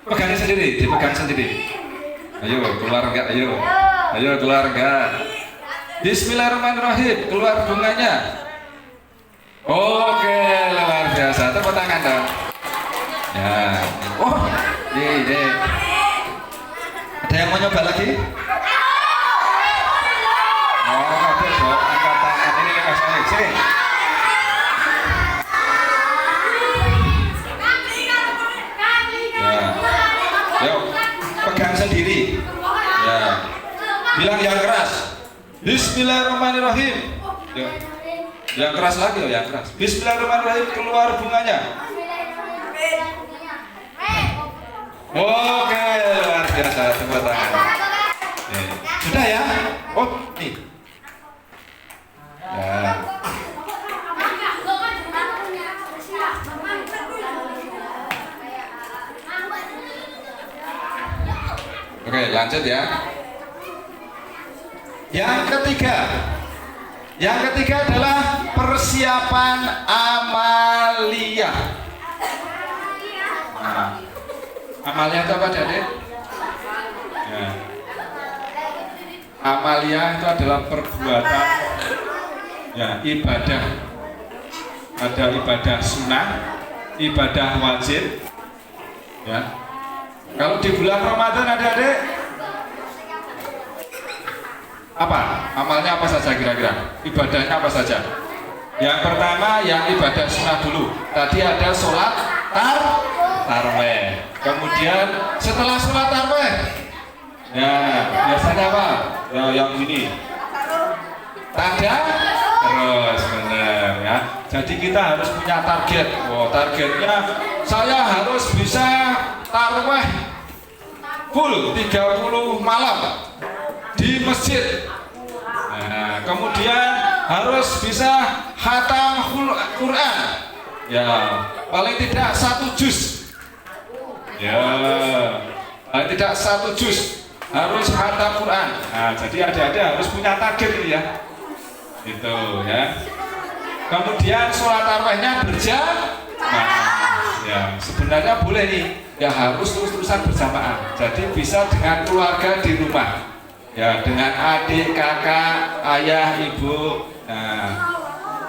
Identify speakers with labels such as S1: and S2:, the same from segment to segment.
S1: Pegang sendiri, dipegang sendiri. Ayo keluar enggak? Ayo keluar enggak? Bismillahirrahmanirrahim. Keluar bunganya. Oke, luar biasa. Tepuk tangan dong. Ya. Oh, ini. Ada yang mau nyoba lagi? Oh, ada dong. Angkat tangan ini Mas Alex. Sini. Yuk, pegang sendiri. Ya. Bilang yang keras. Bismillahirrahmanirrahim. Yuk. Yang keras lagi, yang keras. Bismillahirrahmanirrahim, keluar bunganya. Oke, luar biasa. Tepuk tangan. Sudah ya? Oh, nih. Ya. Oke, lanjut ya. Yang ketiga adalah persiapan amalia. Nah, amalia itu apa, Adik? Ya. Amalia itu adalah perbuatan ya, ibadah. Ada ibadah sunnah, ibadah wajib. Ya. Kalau di bulan Ramadan adik-adik, apa? Amalnya apa saja kira-kira? Ibadahnya apa saja? Yang pertama yang ibadah sunnah dulu. Tadi ada sholat tarawih. Kemudian setelah sholat tarawih, ya biasanya apa? Ya, yang ini. Tanda terus benar ya. Jadi kita harus punya target. Oh, targetnya saya harus bisa tarawih full 30 malam di masjid. Nah, kemudian harus bisa khatam Quran. Ya, paling tidak 1 juz. Ya, paling tidak 1 juz harus khatam Quran. Nah, jadi adik-adik harus punya target ya. Itu ya. Kemudian sholat tarawihnya berjamaah. Ya, sebenarnya boleh nih. Ya harus terus-terusan berjamaah. Jadi bisa dengan keluarga di rumah. Ya, dengan adik, kakak, ayah, ibu. Nah,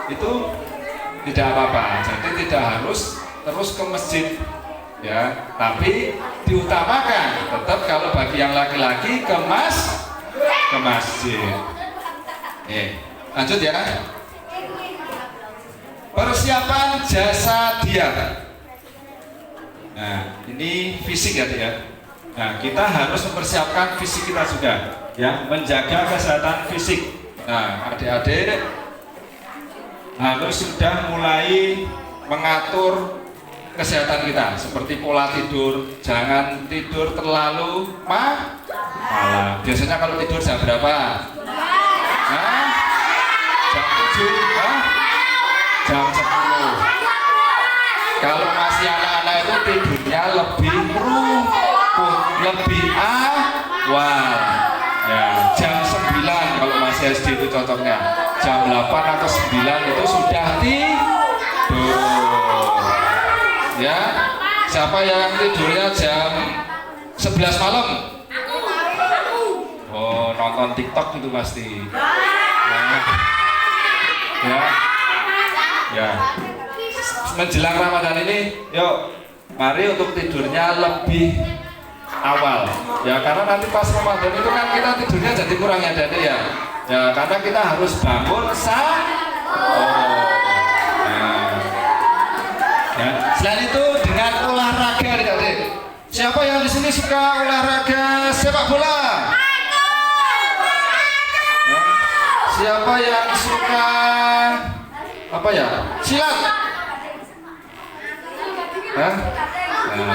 S1: itu tidak apa-apa. Jadi tidak harus terus ke masjid. Ya, tapi diutamakan tetap kalau bagi yang laki-laki ke masjid. Lanjut ya. Persiapan jasa dia. Nah, ini fisik ya, ya. Nah, kita harus mempersiapkan fisik kita sudah, ya, menjaga kesehatan fisik. Nah, adik-adik harus sudah mulai mengatur kesehatan kita, seperti pola tidur. Jangan tidur terlalu malam. Biasanya kalau tidur jam berapa? Nah, jam 7, jam 10. Kalau masih anak-anak itu tidurnya lebih rumput, lebih awal. Ya, jam 9 kalau masih SD itu cocoknya. Jam 8 atau 9 itu sudah tidur. Ya, siapa yang tidurnya jam 11 malam? Oh, nonton TikTok itu pasti. Ya. Ya. Menjelang Ramadan ini, yuk, mari untuk tidurnya lebih awal. Ya, karena nanti pas Ramadan itu kan kita tidurnya jadi kurang ya, Dede ya. Ya, karena kita harus bangun ya. Selain itu dengan olahraga, Adik-adik. Siapa yang di sini suka olahraga sepak bola? Ya. Siapa yang suka apa ya? Silat. Nah,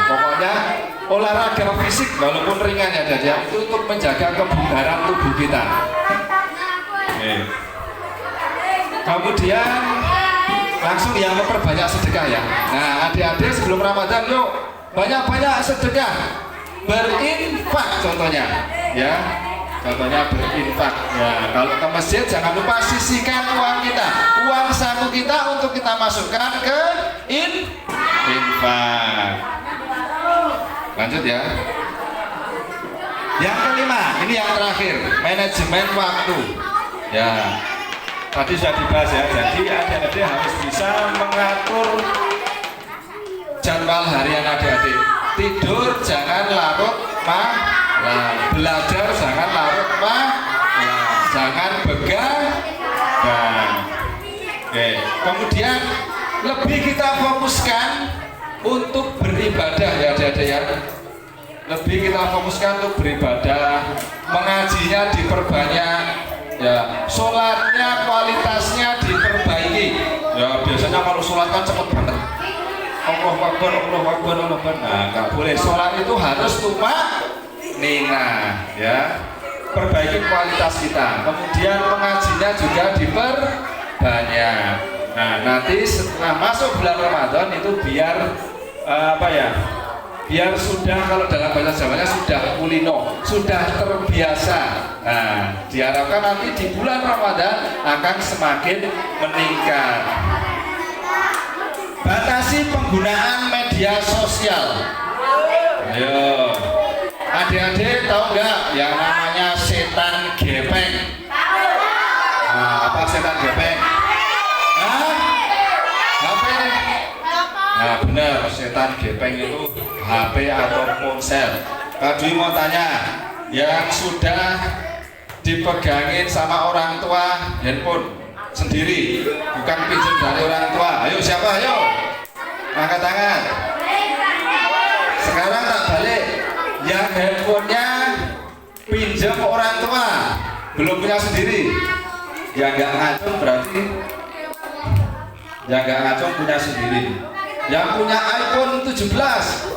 S1: pokoknya olahraga fisik walaupun ringan ya, Dad, ya, itu untuk menjaga kebugaran tubuh kita. Kemudian langsung yang memperbanyak sedekah ya. Nah, adik-adik sebelum Ramadan yuk banyak-banyak sedekah, berinfak contohnya, ya. Contohnya berinfak. Ya, kalau ke masjid jangan lupa sisihkan uang kita, uang saku kita untuk kita masukkan ke infak. Lanjut ya. Yang kelima, ini yang terakhir, manajemen waktu. Ya, tadi sudah dibahas ya. Jadi adik-adik harus bisa mengatur jadwal harian adik-adik. Tidur jangan larut malam, belajar jangan larut malam, jangan begadang. Oke, kemudian lebih kita fokuskan untuk beribadah ya adik-adik ya. Lebih kita fokuskan untuk beribadah, mengajinya diperbanyak, ya, sholatnya kualitasnya diperbaiki. Ya biasanya kalau sholat kan cepet banget. Allahu Akbar, Allahu Akbar, Allahu Akbar. Nah, nggak boleh. Sholat itu harus tumanina, ya. Perbaiki kualitas kita. Kemudian mengajinya juga diperbanyak. Nah, nanti setelah masuk bulan Ramadan itu biar biar sudah, kalau dalam bahasa Jawanya sudah kulino, sudah terbiasa. Nah, diharapkan nanti di bulan Ramadan akan semakin meningkat. Batasi penggunaan media sosial. Ayo, adik-adik tahu nggak yang namanya setan gepeng? Nah, apa setan gepeng? HP. Nah benar, setan gepeng itu HP atau ponsel. Kak Dwi mau tanya, yang sudah dipegangin sama orang tua handphone sendiri, bukan pinjam dari orang tua. Ayo siapa? Ayo angkat tangan. Sekarang tak balik, yang handphonenya pinjam orang tua, belum punya sendiri. Ya nggak ngacung berarti, ya nggak ngacung punya sendiri. Yang punya iPhone 17.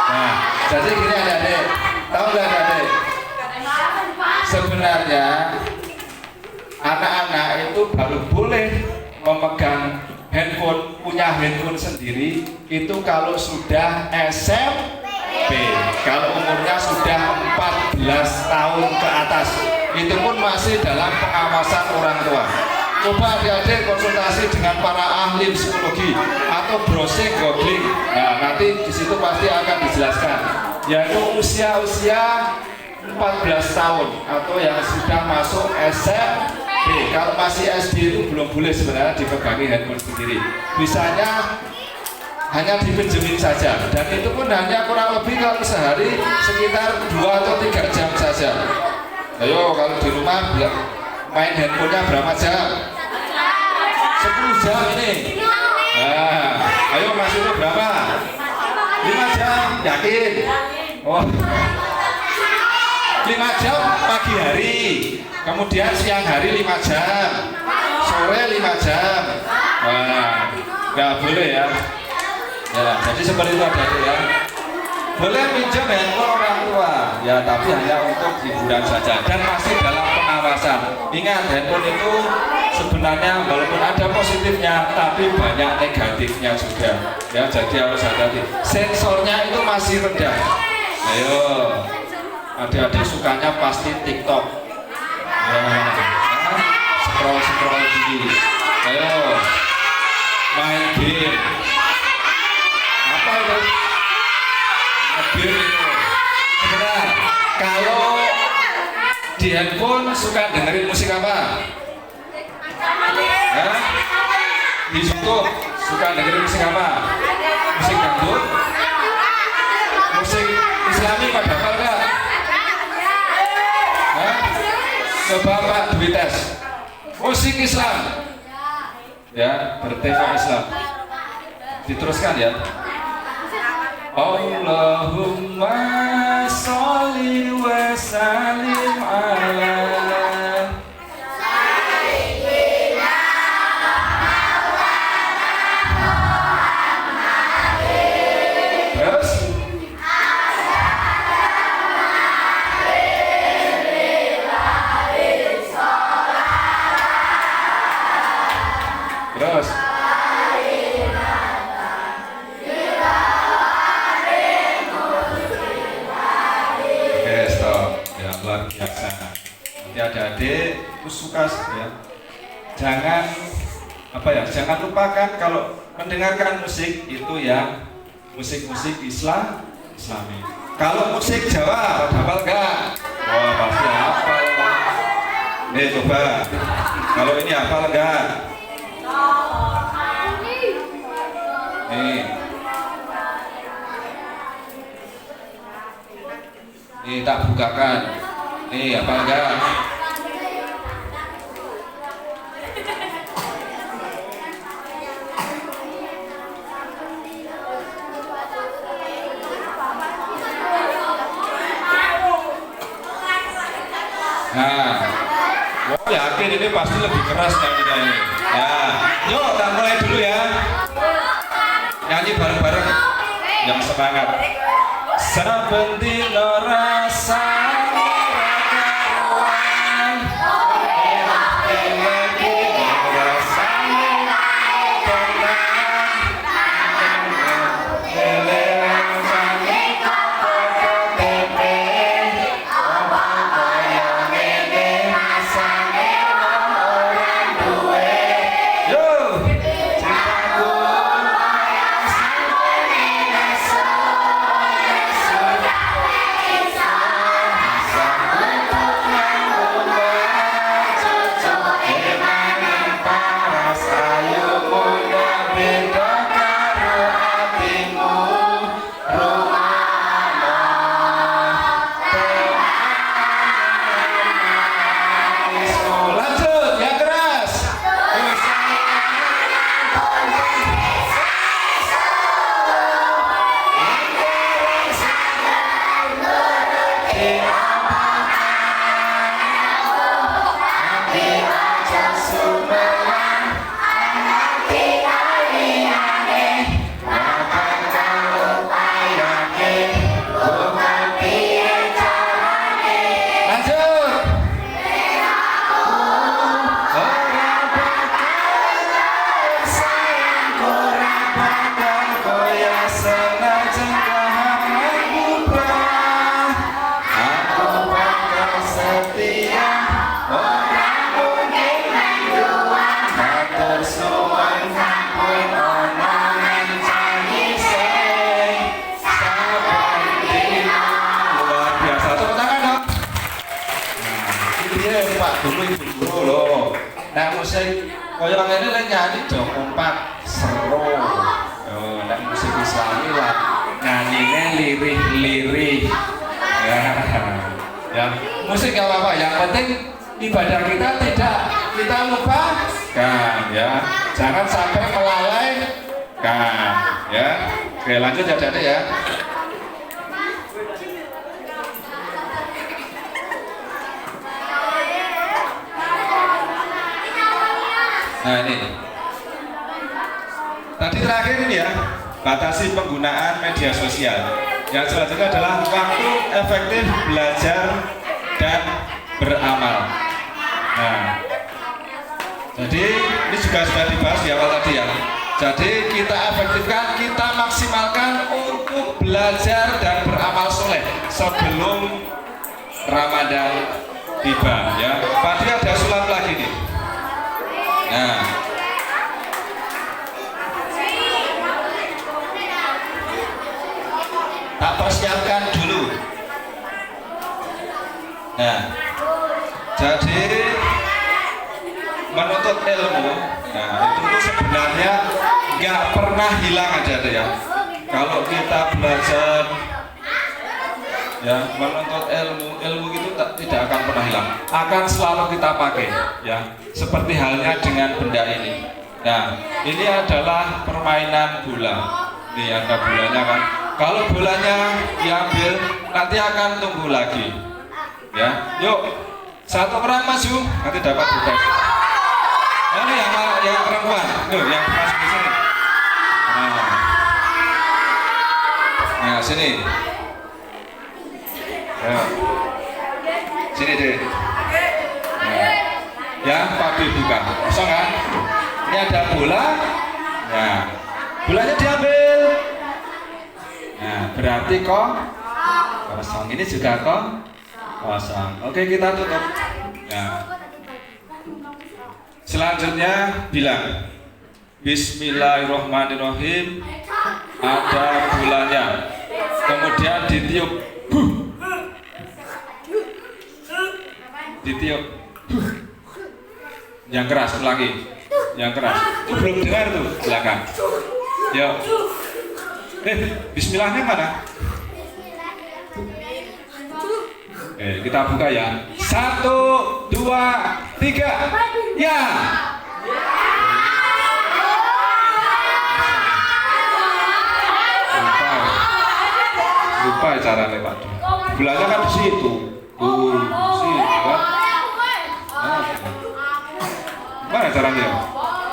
S1: Nah, jadi gini adik-adik, tahu nggak adik-adik? Sebenarnya anak-anak itu baru boleh memegang handphone, punya handphone sendiri itu kalau sudah SMP. Kalau umurnya sudah 14 tahun ke atas, itu pun masih dalam pengawasan orang tua. Coba adik-adik konsultasi dengan para ahli psikologi atau browsing googling. Nah, nanti di situ pasti akan dijelaskan. Yaitu usia 14 tahun atau yang sudah masuk SMP. Kalau masih SD itu belum boleh sebenarnya dipegangi handphone sendiri. Bisanya hanya dipinjemin saja, dan itu pun hanya kurang lebih kalau sehari sekitar 2 atau 3 jam saja. Ayo kalau di rumah main handphonenya berapa jam? 10 jam ini. Nah, ayo Mas itu berapa? 5 jam, yakin? Oh, 5 jam pagi hari, kemudian siang hari 5 jam, sore 5 jam. Wah, nggak boleh ya. Ya, jadi seperti itu adik-adik ya. Boleh pinjam handphone orang tua, ya tapi hanya untuk hiburan saja dan masih dalam pengawasan. Ingat, handphone itu sebenarnya walaupun ada positifnya, tapi banyak negatifnya juga. Ya, jadi harus hati-hati. Sensornya itu masih rendah. Ayo, adik-adik sukanya pasti TikTok. Ya, scroll gini. Ayo, main game. Apa itu? Benar. Kalau di handphone suka dengerin musik apa? Hah? Di YouTube suka dengerin musik apa? Musik dangdut? Musik Islami pada hafal nggak? Hah? Coba Pak Dwi tes. Musik Islam. Ya, bertema Islam. Diteruskan ya. Allahumma sholli wa sallim ala sayyidina Muhammadin. Terus terus luar biasa. Nanti adik-adik itu suka ya. Jangan jangan lupakan kalau mendengarkan musik itu ya musik-musik Islami. Kalau musik Jawa hafal enggak? Oh pasti hafal. Nih coba. Kalau ini hafal enggak? Nih. Nih tak bukakan. Nih hafal enggak? Nah, gue yakin ini pasti lebih keras nyanyinya ini. Ya, yuk kita mulai dulu ya. Nyanyi bareng-bareng yang semangat. Saben dina rasane ra karuan. Dulu ibu guru loh. Nah musik koyo ngene lek nyanyi do kompak seru. Oh, nek musik Islami lah nyanyine lirih-lirih. Ya, musik gak apa-apa. Yang penting ibadah kita tidak kita lupakan ya. Jangan sampai melalaikan ya. Oke, lanjut ya Dede ya. Nah ini tadi terakhir ini ya, batasi penggunaan media sosial. Yang selanjutnya adalah waktu efektif belajar dan beramal. Nah, jadi ini juga sudah dibahas di awal tadi ya. Jadi kita efektifkan, kita maksimalkan untuk belajar dan beramal soleh sebelum Ramadan tiba ya. Pasti ada sulap lagi nih. Nah, tak persiapkan dulu. Nah, jadi menuntut ilmu, nah itu sebenarnya nggak pernah hilang aja deh ya. Kalau kita belajar, ya menuntut ilmu itu tidak akan pernah hilang, akan selalu kita pakai, ya. Seperti halnya dengan benda ini. Nah, ini adalah permainan bola. Ini ada bolanya kan. Kalau bolanya diambil, nanti akan tumbuh lagi. Ya, yuk satu orang maju, nanti dapat bukan. Ini yang perempuan, tuh yang pas di sini. Nah sini. Ya. Sini deh. Nah. Ya, Pak buka. Kosong kan? Ini ada bola. Nah, bolanya diambil. Nah, berarti kosong. Ini juga kosong. Oke, kita tutup. Nah. Selanjutnya bilang Bismillahirrahmanirrahim. Ada bulannya. Kemudian ditiup. Ditiup. Yang keras, ulangi. Yang keras. Itu belum dengar tuh belakang. Yuk. Bismillahnya mana? Kita buka ya. 1, 2, 3. Ya. Lupa caranya Pak. Bulannya kan di situ. Situ kan. Mana caranya?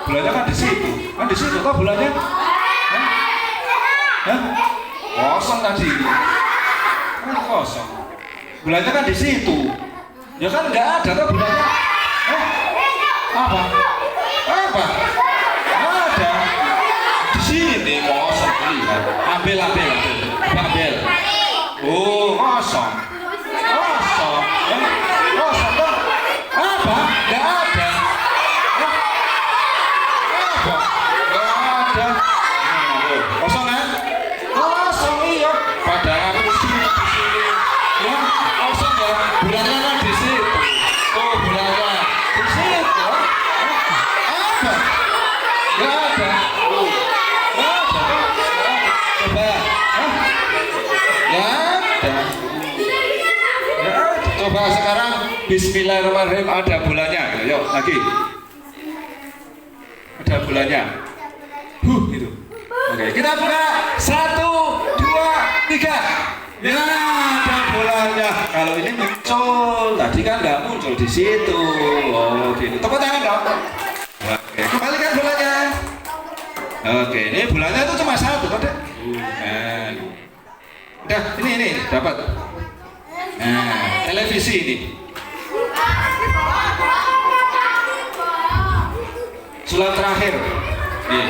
S1: Bulannya kan di situ. Kan di situ toh bulannya. Hah? Kosong tadi. Kan kosong. Bulannya kan di situ. Ya kan nggak ada tuh bulannya. Apa? Apa? Ada. Di sini kosong lihat. Ambil. Oh, kosong. Kosong. Kosong tuh. Apa? Nggak ada. Apa? Nggak ada. Kosong kan? Kosong iya. Padahal aku di sini. Ya, kosong ya. Bulannya kan di situ. Oh, bulannya di situ. Apa? Nggak ada. Nggak ada. Coba. Ya ada. Coba sekarang Bismillahirrahmanirrahim, ada bulannya. Yuk lagi. Ada bulannya. Gitu. Oke, kita buka 1, 2, 3. Ya, ada bulannya. Kalau ini muncul, tadi kan nggak muncul di situ. Oh, gitu. Tepuk tangan dong. Oke, kembalikan bulannya. Oke, ini bulannya itu cuma 1, kok deh. Udah, ini dapat. Nah, televisi ini. Sulap terakhir. Nih.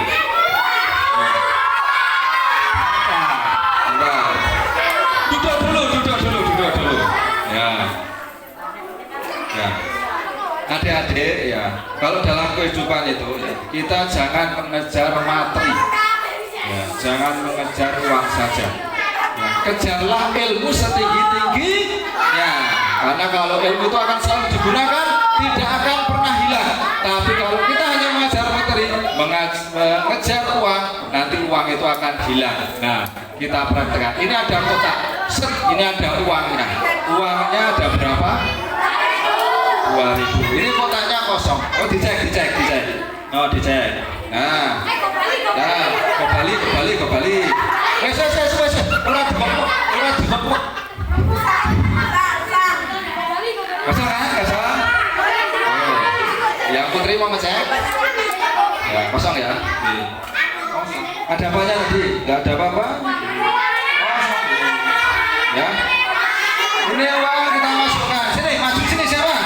S1: Duduk dulu. Ya. Adik-adik ya, kalau dalam kehidupan itu ya, kita jangan mengejar materi. Ya, jangan mengejar uang saja. Ya, kejarlah ilmu setinggi-tingginya. Karena kalau ilmu itu akan selalu digunakan, tidak akan pernah hilang. Tapi kalau kita hanya mengejar materi, mengejar uang, nanti uang itu akan hilang. Nah, kita praktekkan. Ini ada kotak, ini ada uangnya. Uangnya ada berapa? 2.000. Ini kotaknya kosong. Oh, dicek. Oh, dicek. Nah, kembali. Wes. Ora dibekuk. Kosong kan? Yang putri mau ngecek? Ya, kosong ya. Kosong. Ada apanya tadi? Nggak ada apa-apa. Kosong. Ya. Ini uang kita masukkan. Sini, maju sini siapa?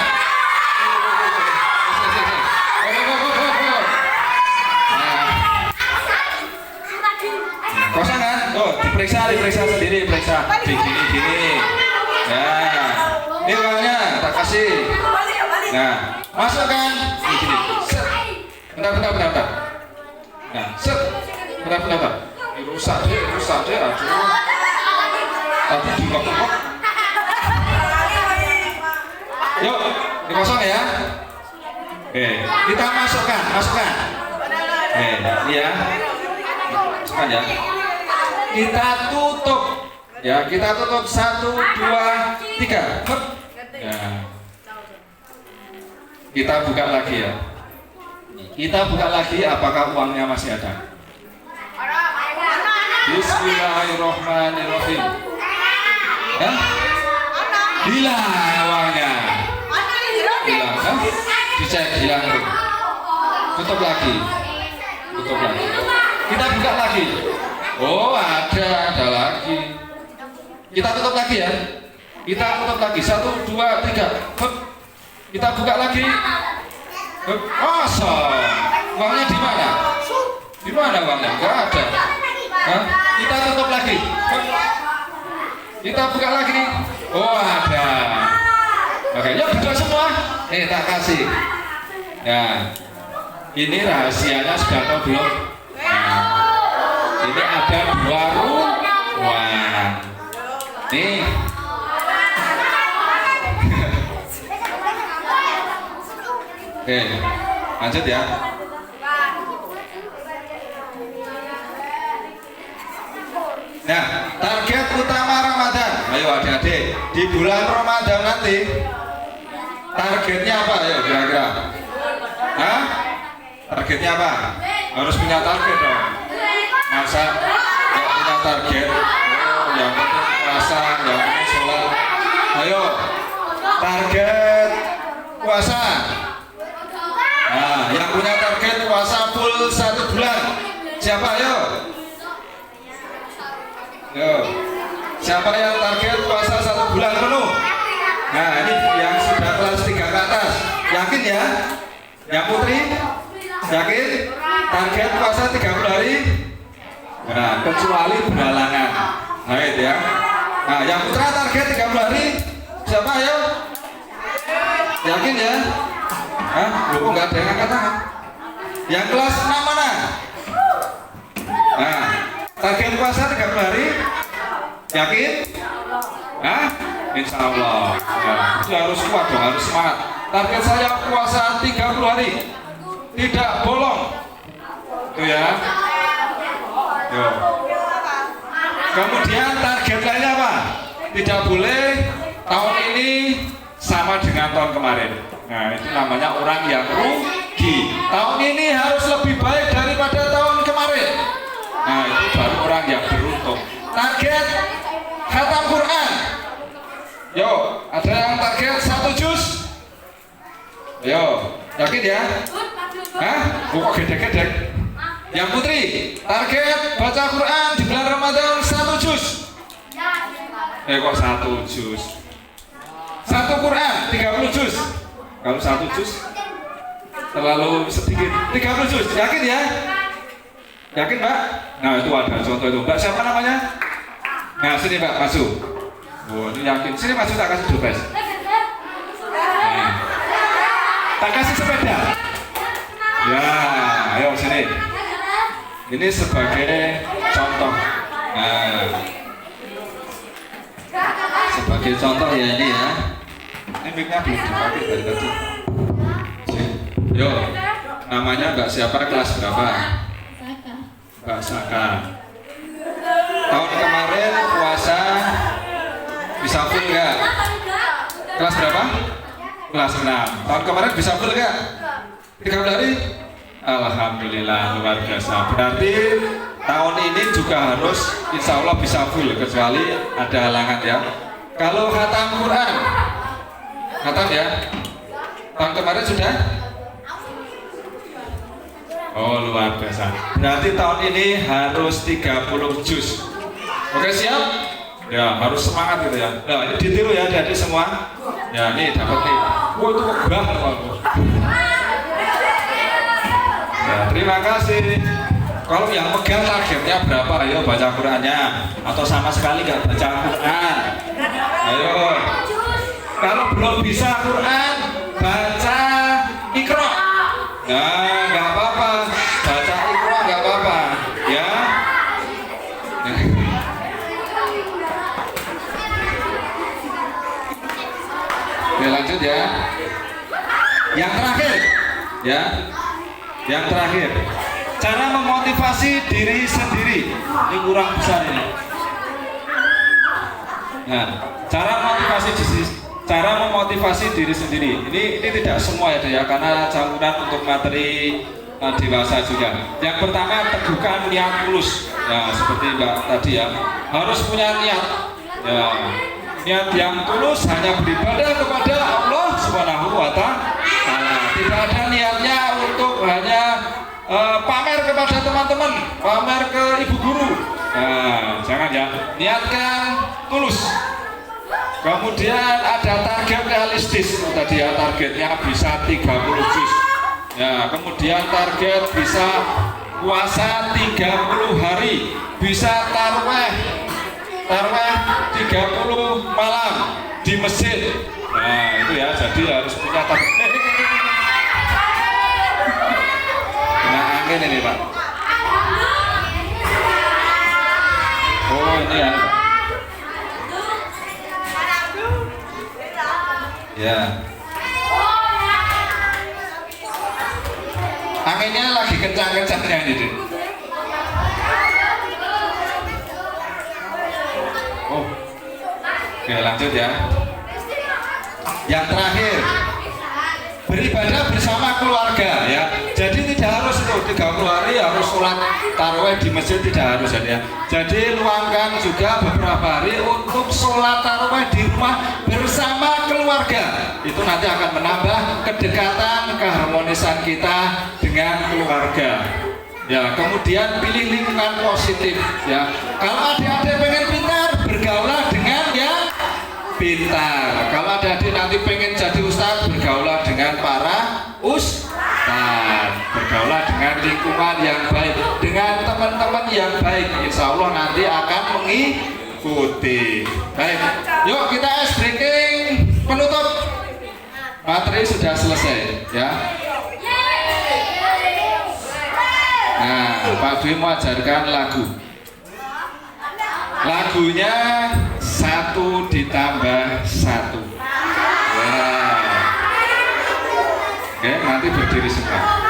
S1: Kosong kan? Oh, diperiksa sendiri, periksa. Gini. Ya. Ini uangnya tak kasih. Nah, masukkan. Gini. Set. Bentar. Nah, set. Bentar. Ini rusak deh. Aduh. Tadi dibekuk. Yuk, ini kosong ya. Oke, kita masukkan. Oke, ini ya. Masukkan ya. Kita tutup. Ya, kita tutup 1, 2, 3. Ya. Kita buka lagi ya. Kita buka lagi, apakah uangnya masih ada? Bismillahirrahmanirrahim. Ya? Hilang uangnya. Hilang kan? Dicek hilang. Tutup lagi. Kita buka lagi. Oh, ada lagi. Kita tutup lagi ya. 1, 2, 3. Kita buka lagi. Kosong. Uangnya di mana? Di mana uangnya? Enggak ada. Hah? Kita tutup lagi. Kita buka lagi. Oh, ada. Oke, yuk duduk semua. Tak kasih. Ya. Ini rahasianya sudah tahu belum? Nah, ini ada 2 ruang. Nih. Oke, lanjut ya. Nah, target utama Ramadan. Ayo adik-adik, di bulan Ramadan nanti targetnya apa? Ayo kira-kira. Hah? Targetnya apa? Harus punya target dong. Masa nggak punya target? Oh, yang penting puasa, yang penting sholat. Ayo, target puasa. Nah, yang punya target puasa full 1 bulan. Siapa? Ayo. Yo. Siapa yang target puasa 1 bulan penuh? Nah, ini yang sudah kelas 3 ke atas. Yakin ya? Yang putri? Yakin? Target puasa 30 hari? Nah, kecuali berhalangan. Nah, itu ya. Nah, yang putra target 30 hari? Siapa ayo? Yakin ya? Hah? Belum nggak ada yang angkat tangan. Yang kelas 6 mana? Nah, target puasa 30 hari? Yakin? Hah? Insya Allah. Ya, itu harus kuat dong, harus semangat. Target saya puasa 30 hari. Tidak bolong. Itu ya. Yo. Kemudian target lainnya apa? Tidak boleh tahun ini sama dengan tahun kemarin. Nah, itu namanya orang yang rugi. Tahun ini harus lebih baik daripada tahun kemarin. Nah, itu baru orang yang beruntung. Target khatam Quran. Yo, ada yang target 1 juz? Yo, yakin ya? Hah? Kok gede-gede? Yang putri, target baca Quran di bulan Ramadan 1 juz. Kok 1 juz? 1 Quran 30 juz. Kalau 1 juz terlalu sedikit. 30 juz, yakin ya? Yakin Mbak? Nah, itu ada contoh itu. Mbak siapa namanya? Nah, sini Mbak, masuk. Oh, ini yakin. Sini masuk, tak kasih dompet. Nah. Tak kasih sepeda. Ya, ayo sini. Ini sebagai contoh. Nah, sebagai contoh ya ini ya. Ini mic-nya belum dipakai dari tadi. Yo, namanya Mbak siapa, kelas berapa? Mbak Saka. Tahun kemarin puasa bisa full nggak? Kelas berapa? Kelas 6. Tahun kemarin bisa full nggak? 30 hari? Alhamdulillah, luar biasa. Berarti tahun ini juga harus insya Allah bisa full, kecuali ada halangan ya. Kalau khatam Quran, khatam ya. Tahun kemarin sudah? Oh, luar biasa. Berarti tahun ini harus 30 juz. Oke, siap? Ya, harus semangat gitu ya. Nah, ini ditiru ya adik-adik semua. Ya, ini dapat nih. Wah, itu kebang aku. Ya, terima kasih. Kalau yang pegang targetnya berapa? Ayo baca Qurannya. Atau sama sekali nggak baca Quran. Ayo. Kalau belum bisa Quran, baca Iqra. Nah, nggak apa-apa. Baca Iqra nggak apa-apa. Ya. Oke, lanjut ya. Yang terakhir, ya. Yang terakhir, cara memotivasi diri sendiri. Ini kurang besar ini. Nah, cara memotivasi diri sendiri. Ini tidak semua ya, karena campuran untuk materi dewasa juga. Yang pertama, teguhkan niat tulus. Ya, seperti Mbak tadi ya, harus punya niat. Ya, niat yang tulus hanya beribadah kepada Allah Subhanahu wa Ta'ala. Tidak ada niatnya untuk hanya pamer kepada teman-teman, pamer ke ibu guru. Nah, jangan ya, niatkan tulus. Kemudian ada target realistis. Tadi ya, targetnya bisa 30 juz. Ya, kemudian target bisa puasa 30 hari, bisa tarweh 30 malam di masjid. Nah, itu ya, jadi harus punya target. angin ini Pak. Oh ini ya. Ya. Anginnya lagi kencang-kencangnya ini. Oh. Oke lanjut ya. Yang terakhir, beribadah bersama keluarga ya. Jadi tidak harus itu 30 hari harus sholat tarawih di masjid, tidak harus ya. Jadi luangkan juga beberapa hari untuk sholat tarawih di rumah bersama keluarga. Itu nanti akan menambah kedekatan, keharmonisan kita dengan keluarga. Ya, kemudian pilih lingkungan positif ya. Kalau adik-adik pengen pintar, bergaulah dengan yang pintar. Kalau adik-adik nanti pengen jadi ustadz, bergaulah dengan para ustadz. Bergaulah dengan lingkungan yang baik, dengan teman-teman yang baik. Insya Allah nanti akan mengikuti. Baik, yuk kita ice breaking penutup. Materi sudah selesai ya. Nah, Pak Dwi mau ajarkan lagu. Lagunya 1 ditambah 1. Wow. Oke, nanti berdiri semua.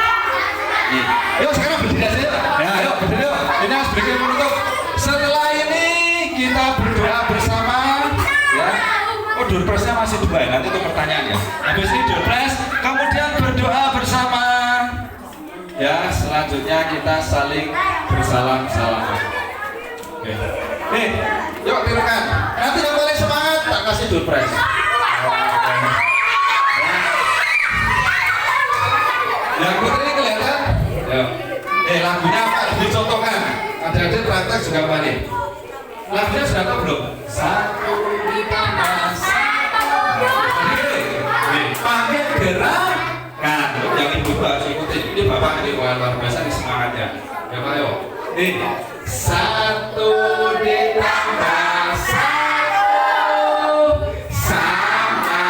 S1: Nih, yuk sekarang berdiri aja. Ya, yuk berdiri yuk. Ini harus bikin menutup. Setelah ini kita berdoa bersama. Ya. Oh, doorpress-nya masih 2 ya. Nanti itu pertanyaannya. Habis ini doorpress, kemudian berdoa bersama. Ya, selanjutnya kita saling bersalam-salaman. Oke. Nih, yuk tirukan. Nanti yang paling semangat tak kasih doorpress. Yang putri kelihatan? Ya. Lagunya apa? Dicontohkan. Adik-adik praktek juga balik. Lagunya sudah tahu belum? 1 ditambah 1. Pakai gerakan. Yang ibu harus ikutin. Ini bapak ini luar biasa di semangatnya. Ya Pak yuk. Nih. 1 ditambah 1 sama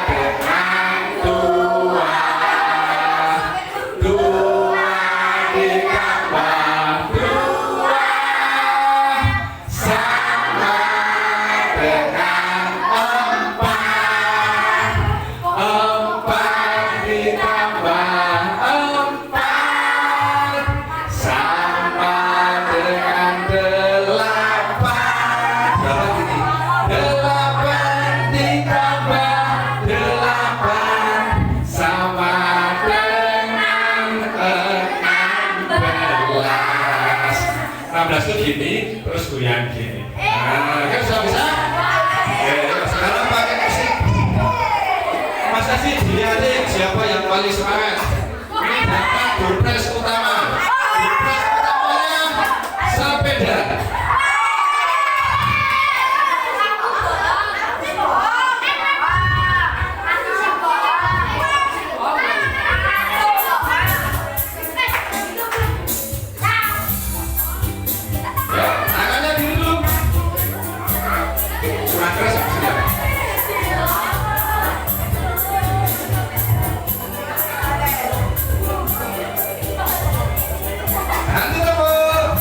S1: dengan 2. 2 ditambah 2 sama dengan 4. 4 ditambah 4 sama dengan 8. Berapa ini? 8 ditambah 8 sama dengan 16. 16 itu gini, terus goyang gini. Nah, kan sudah bisa? Sekarang pakai musik. Masa sih dilihatin siapa yang paling semangat? Ini dapat doorpress utama. Doorpress utamanya sepeda. Ya, tangannya diri dulu. Kurang keras apa sudah? Nanti tepuk.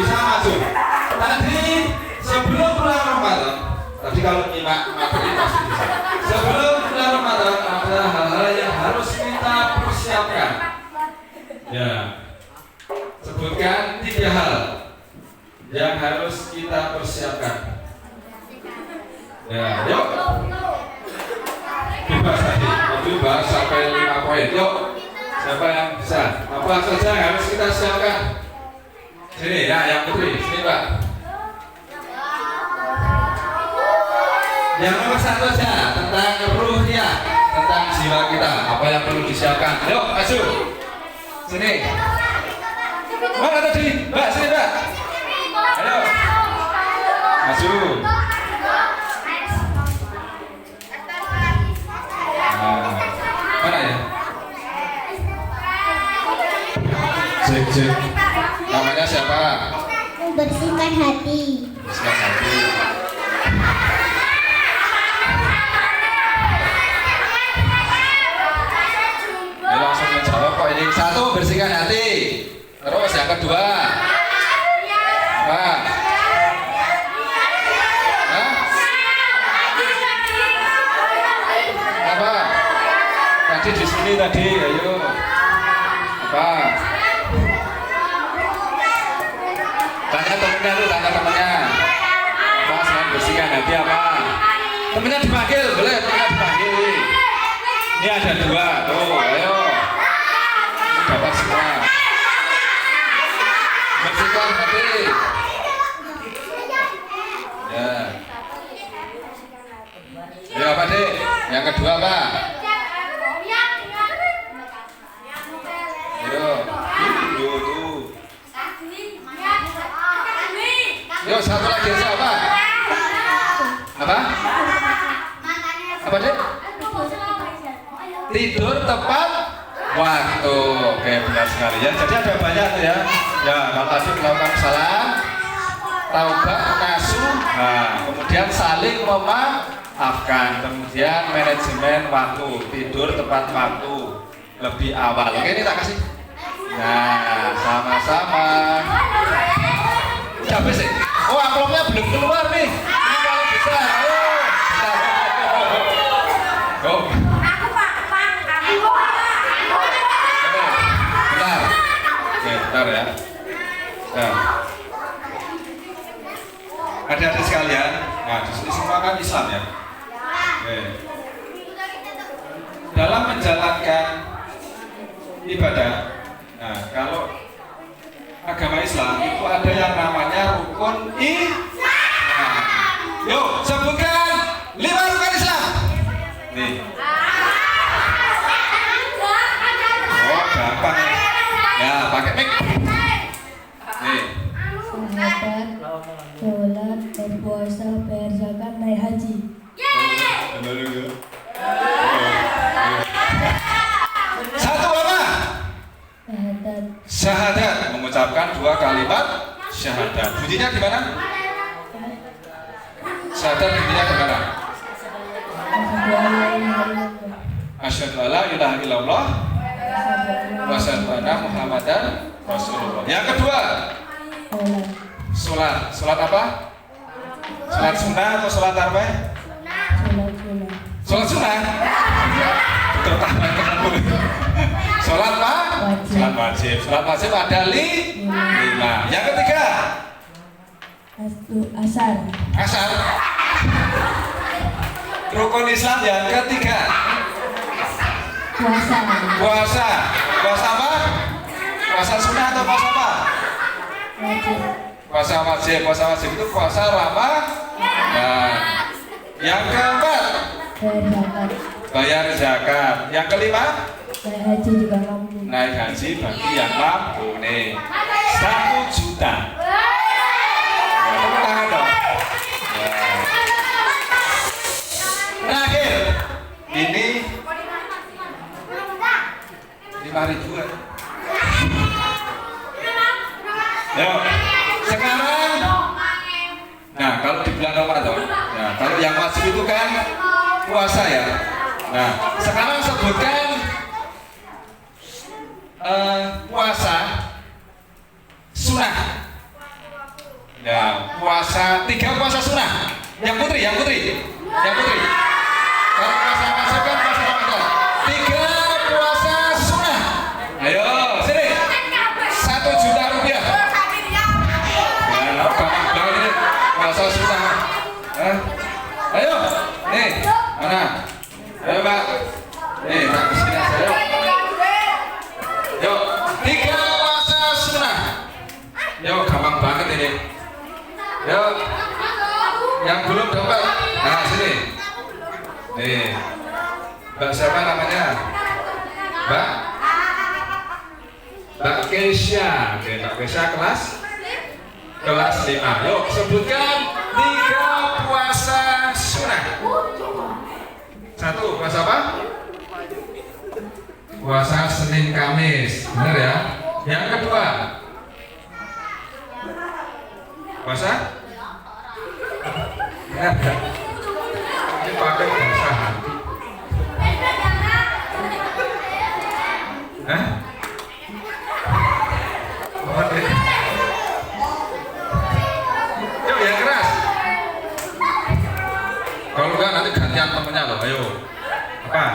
S1: bisa maju. Tadi sebelum bulan Ramadan, tadi kalau nyimak materi pasti bisa. Sebelum bulan Ramadan ada hal-hal yang harus kita persiapkan. Ya, sebutkan 3 hal yang harus kita persiapkan. Ya, yuk. Bebas tadi, tapi bahas sampai 5 poin. Yuk, siapa yang bisa? Apa saja yang harus kita siapkan? Sini ya, yang putri, sini Pak. Yang nomor 1 saja tentang ruhnya, tentang jiwa kita. Apa yang perlu disiapkan? Yuk, maju. Sini. Mana tadi? Mbak, sini Mbak. Ayo. Maju. Nah, mana ya? Cek. Namanya siapa?
S2: Bersihkan hati.
S1: Bersihkan hati. Ya langsung menjawab kok ini. 1, bersihkan hati. Terus yang kedua apa? Hah? Apa? Tadi di sini tadi, ayo. Apa? Tanya temennya tuh, tanya temennya. Apa selain bersihkan hati apa? Temennya dipanggil, boleh temennya dipanggil. Ini ada 2, tuh, ayo. Ini dapat semua. Bersihkan hati. Ya. Ya apa dek? Yang kedua apa? Ayo. Tuh. Yo, satu lagi siapa? Apa? Apa dek? Tidur tepat waktu. Oke, benar sekali ya. Jadi ada banyak tuh ya. Ya, kalau tadi melakukan kesalahan, taubat, ngasuh, nah, kemudian saling memaafkan, kemudian manajemen waktu, tidur tepat waktu, lebih awal. Oke, ini tak kasih. Nah, sama-sama. Udah habis ya? Oh, amplopnya belum keluar nih. Ini kalau bisa. Oh. Bentar ya. Nah. Adik-adik sekalian, nah di sini semua kan Islam ya. Oke. Dalam menjalankan ibadah, nah kalau agama Islam itu ada yang namanya rukun Islam. Yuk, sebutkan 5 rukun Islam. Nih. Oh, gampang. Ya, pakai mic. Nih.
S2: Sahabat, sholat, berpuasa, bayar zakat, naik haji.
S1: Satu apa?
S2: Syahadat.
S1: Syahadat, mengucapkan 2 kalimat syahadat. Bunyinya gimana? Syahadat bunyinya gimana? Asyhadu alla ilaha illallah wa asyhadu anna Muhammadan Rasulullah. Yang kedua, sholat. Sholat apa? Sholat sunnah atau sholat apa? Sholat sunnah. Terutama sholat apa? Sholat wajib. Sholat wajib ada 5. Yang ketiga,
S2: Asar.
S1: asar. Rukun Islam yang ketiga,
S2: Puasa.
S1: puasa. Puasa apa? Puasa sunnah atau puasa apa?
S2: Wajib.
S1: Puasa wajib. Puasa wajib itu puasa Ramadan. Nah, yang keempat,
S2: Bayar zakat.
S1: bayar zakat. Yang kelima,
S2: Naik haji juga mampu.
S1: naik haji bagi yang mampu nih. 1 juta. Ya, tepuk tangan dong. Ya. Terakhir, ini 5.000 ya. Yuk, sekarang, nah kalau di bulan Ramadan, nah kalau yang wajib itu kan puasa ya. Nah, sekarang sebutkan puasa sunnah. Ya, puasa 3 puasa sunnah. Yang putri. Kalau puasa wajib kan puasa Ramadan. 3 puasa sunnah. Ayo, sini. 1 juta rupiah. Ya, gampang banget ini puasa sunnah. Ayo, nih, mana? Ayo Mbak. Nih, tak kesini aja. Yuk, 3 puasa sunnah. Yuk, gampang banget ini. Yuk, yang belum dapat, nah sini. Nih, Mbak siapa namanya? Mbak Keisha. Oke, Mbak Keisha kelas 5. Yuk, sebutkan 3 puasa sunnah. 1, puasa apa? Puasa Senin Kamis, benar ya? Yang kedua, puasa? Ini pakai bahasa hati. Hah? Yuk yang keras. Kalau enggak nanti gantian temennya loh. Ayo. Apa?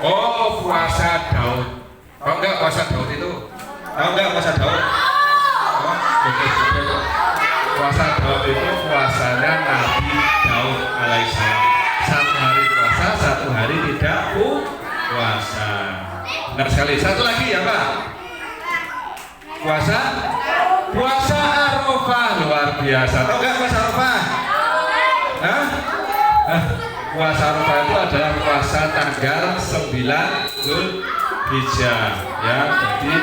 S1: Oh, puasa Daud. Tahu enggak puasa Daud itu? Tahu enggak puasa Daud? Oh, betul. Puasa Daud itu puasanya Nabi Daud alaihissalam. 1 hari puasa, 1 hari tidak puasa. Benar sekali. 1 lagi ya Pak. Puasa Arafah, luar biasa. Tahu nggak puasa Arafah? Hah? Puasa Arafah itu adalah puasa tanggal 9 Zulhijjah. Ya, jadi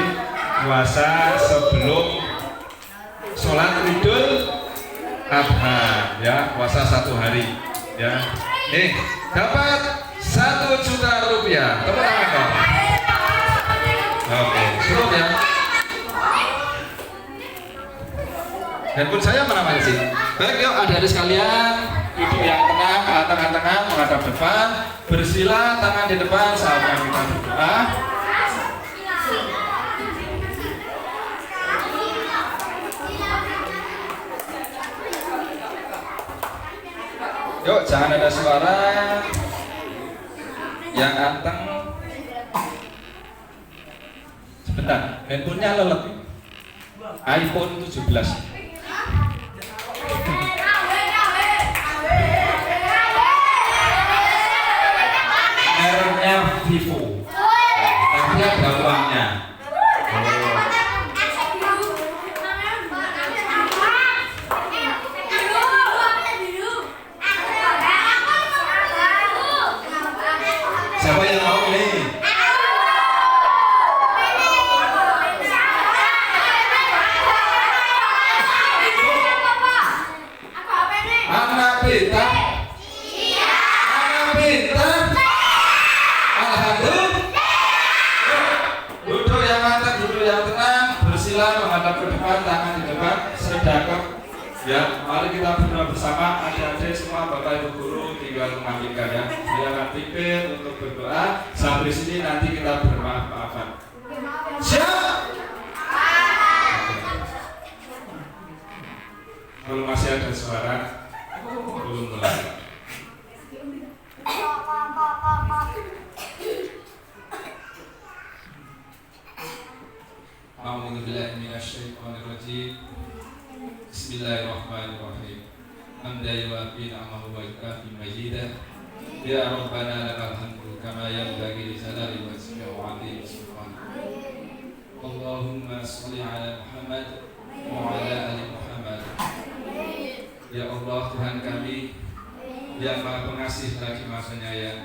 S1: puasa sebelum sholat Idul Adha, ya, puasa 1 hari, ya. Nih, dapat 1 juta rupiah. Tepuk tangan dong. Oke, cukup ya. Handphone saya mana sih? Baik, yuk adik-adik sekalian, duduk yang tengah, tengah-tengah menghadap depan, bersila tangan di depan saatnya kita berdoa. Yuk, jangan ada suara yang anteng. Sebentar, handphonenya lelep. iPhone 17. Mereknya Vivo. Tapi ada uangnya. Siapa yang mau nih? Anak pintar. Anak pintar. Alhamdulillah. Duduk yang mantap, duduk yang tenang, bersila menghadap ke depan, tangan di depan, sedekap. Ya, mari kita berdoa bersama. Adik-adik semua, Bapak Ibu guru tinggal mengambilkan ya. Silakan pimpin untuk berdoa. Sampai sini nanti kita bermaaf-maafan. Siap? Kalau masih ada suara, belum mulai. A'udzubillahi minasyaitonirrajim. Bismillahirrahmanirrahim. Hamdan yuwafi ni'amahu wa yukafi majidah. Ya Rabbana lakal hamdu kama yanbaghi li jalali wajhika wa 'azimi sultanik. Allahumma shalli 'ala Muhammad wa 'ala ali Muhammad. Ya Allah, Tuhan kami yang Maha Pengasih lagi Maha Penyayang,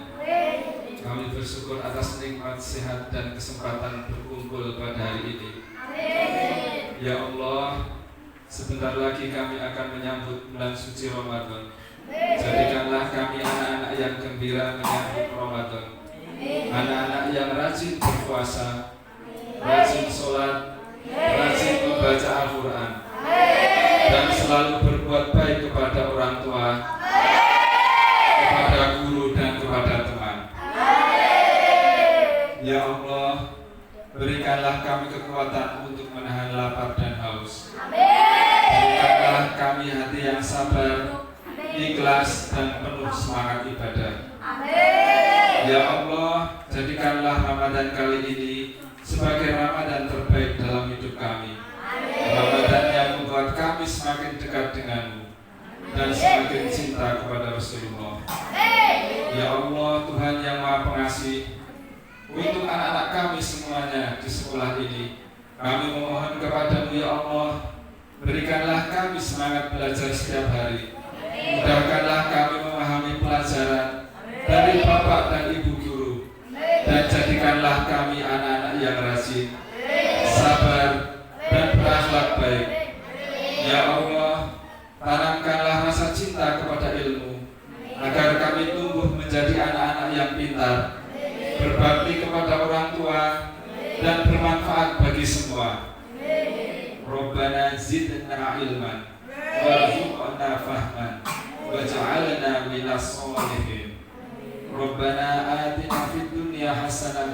S1: kami bersyukur atas nikmat sehat dan kesempatan berkumpul pada hari ini. Ya Allah, sebentar lagi kami akan menyambut bulan suci Ramadan. Jadikanlah kami anak-anak yang gembira menyambut Ramadan, anak-anak yang rajin berpuasa, rajin sholat, rajin membaca Al-Quran, dan selalu berbuat baik kepada orang tua, kepada guru, dan kepada teman. Ya Allah, berikanlah kami kekuatan untuk menahan lapar dan haus. Berikanlah kami hati yang sabar, ikhlas dan penuh semangat ibadah. Ya Allah, jadikanlah Ramadan kali ini sebagai Ramadan terbaik dalam hidup kami. Ramadan yang membuat kami semakin dekat denganmu dan semakin cinta kepada Rasulullah. Ya Allah, Tuhan yang Maha Pengasih, untuk anak-anak kami semuanya di sekolah ini, kami memohon kepadamu ya Allah, berikanlah kami semangat belajar setiap hari. Mudahkanlah kami memahami pelajaran dari Bapak dan Ibu guru, dan jadikanlah kami anak-anak yang rajin, sabar, dan berakhlak baik. Ya Allah, tanamkanlah rasa cinta kepada ilmu, agar kami tumbuh menjadi anak-anak yang pintar, berbakti kepada orang tua, dan bermanfaat bagi semua. Rabbana zidna ilman warzuqna fahman waj'alna minas sholihin. Rabbana atina fid dunya hasanah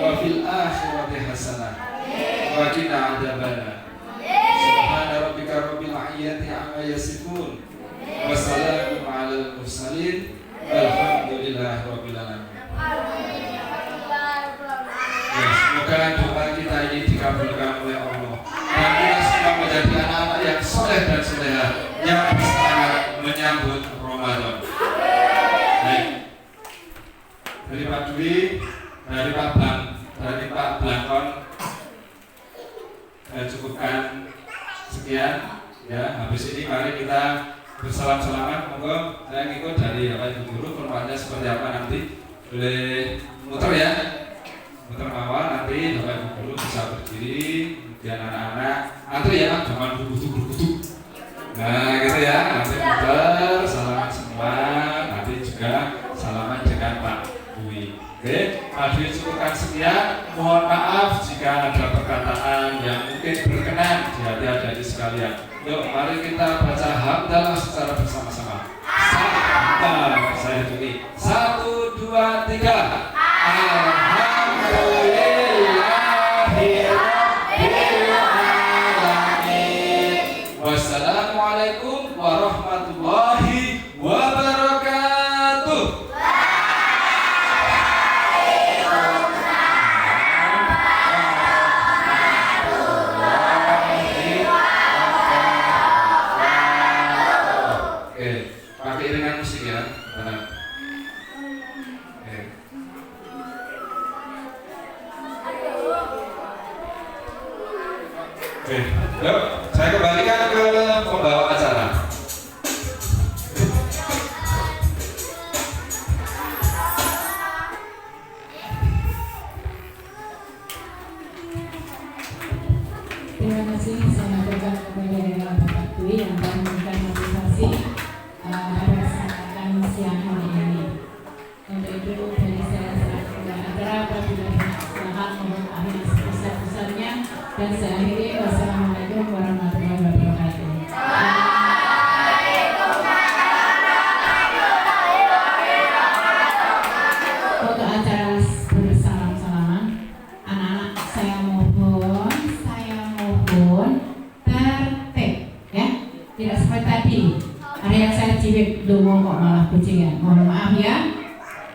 S1: wa fil akhirati hasanah wa qina adzabannar. Subhana rabbika rabbil izzati amma yasifun wa salamun 'alal mursalin walhamdulillahi rabbil alamin. Ya, semoga doa kita ini dikabulkan oleh Allah dan kita semua menjadi anak-anak yang soleh dan soleha yang bersemangat menyambut Ramadan. Baik, dari Pak Dwi, dari Pak Blangkon, saya cukupkan sekian. Ya, habis ini mari kita bersalam-salaman. Monggo saya ngikut dari Bapak Ibu Guru, formatnya seperti apa nanti boleh muter ya. Muter awal nanti Bapak Ibu Guru bisa berdiri, kemudian anak-anak antri ya, jangan buru-buru. Nah gitu ya, nanti muter, salaman semua, nanti juga salaman dengan Pak Dwi. Oke, Pak Dwi cukupkan sekian. Mohon maaf jika ada perkataan yang mungkin berkenan di hati adik-adik sekalian. Yuk, mari kita baca hamdalah secara bersama-sama. Saya Dwi. 1, 2, 3. Wassalamualaikum warahmatullahi wabarakatuh. Oke, pakai iringan musik ya. Oke, yuk saya kembalikan ke pembawa acara.
S3: Terima kasih saya berikan kepada Bapak Dwi yang telah memberikan motivasi pada kesempatan siang hari ini. Untuk itu dari saya selaku acara apabila kesalahan mohon maaf yang sebesar-besarnya dan saya akhiri. Wassalamualaikum warahmatullahi wabarakatuh. Untuk acara bersalam-salaman, anak-anak saya mohon tertib ya, tidak seperti tadi. Ada yang saya cilik dongo kok malah kucingan. Mohon maaf ya,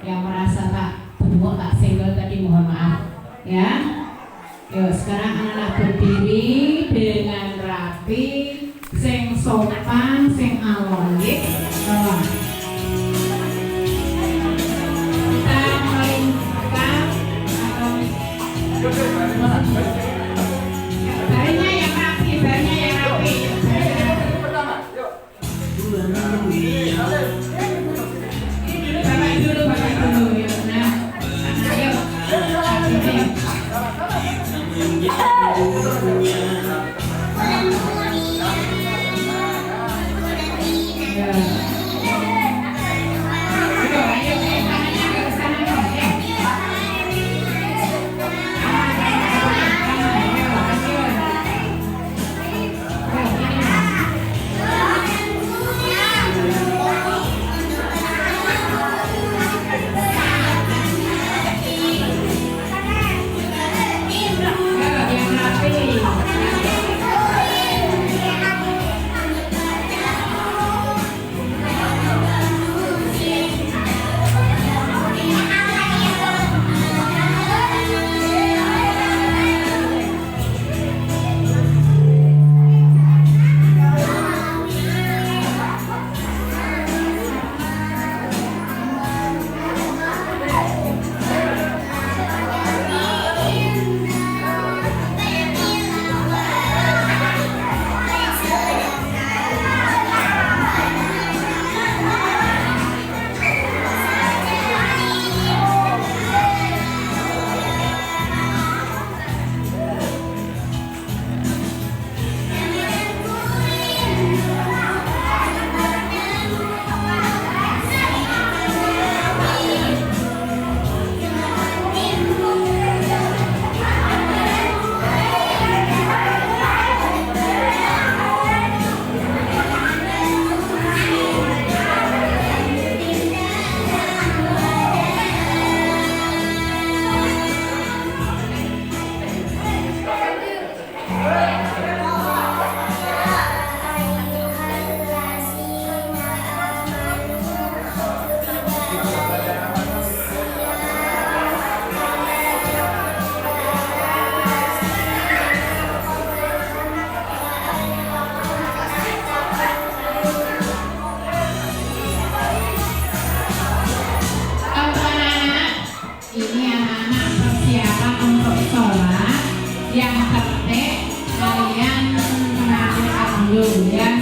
S3: yang merasa tak bengok tak senggol tadi mohon maaf ya. Yuk sekarang anak-anak berdiri dengan rapi, sing sopan, sing alon nggih. Kita melingkar badannya yang rapi, badannya yang rapi. Bapak dulu yuk. Nah, ayo. Ya. belum ya.